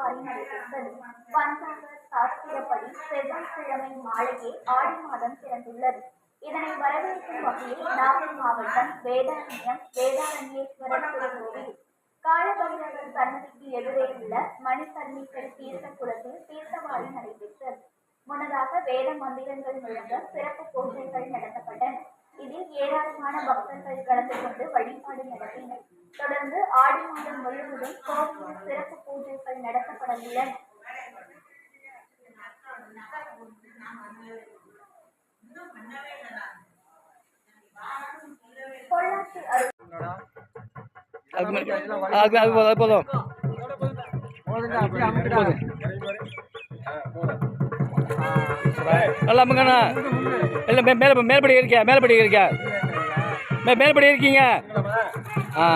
சவாரி நடைபெற்றது. பஞ்சாங்க சாஸ்திரப்படி செவ்வாய்க்கிழமை மாலையே ஆடி மாதம் பிறந்துள்ளது. இதனை வரவேற்கும் வகையில் நாகை மாவட்டம் வேதாரண்யேஸ்வரர் திருக்கோவில் காலபைரவர் சன்னதிக்கு எதிரே உள்ள மணிக்கர்ணிக்கல் தீர்த்த குளத்தில் தீர்த்தவாரி நடைபெற்றது. முன்னதாக வேத மந்திரங்கள் முழங்க சிறப்பு பூஜைகள் நடத்தப்பட்டன. இதில் ஏராளமான பக்தர்கள் கலந்து கொண்டு வழிபாடு நடத்தினர். தொடர்ந்து ஆடி மாதம் முழுவதும் கோவிலில் சிறப்பு பூஜைகள் நடத்தப்பட உள்ளன. பொள்ளாச்சி மேல்படி இருக்கீங்க. ஆ